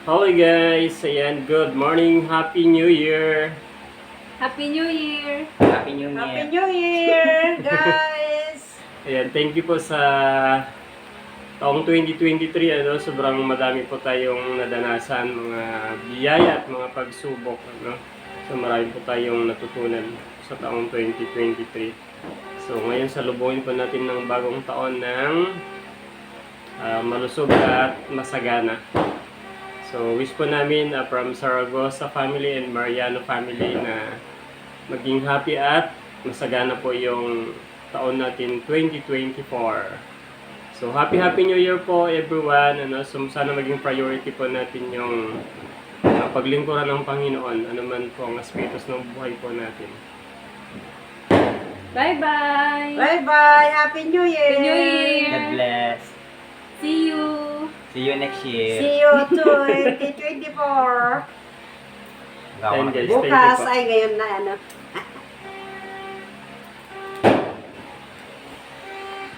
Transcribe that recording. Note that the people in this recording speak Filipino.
Hello guys! Ayan, good morning! Happy New Year! Happy New Year! Happy New Year. Happy New Year, guys! Ayan, thank you po sa taong 2023. Sobrang madami po tayong nadanasan, mga biyaya at mga pagsubok. So marami po tayong natutunan sa taong 2023. So ngayon salubungin po natin ng bagong taon ng malusog at masagana. So, wish po namin from Saragossa family and Mariano family na maging happy at masagana po yung taon natin 2024. So, happy New Year po everyone. So, sana maging priority po natin yung paglingkuran ng Panginoon. Ano man po ang aspektos ng buhay po natin. Bye-bye! Bye-bye! Happy New Year! Happy New Year! God bless. See you! See you next year. See you 2024! Ayan guys, thank you Bukas po. ay ngayon na ano.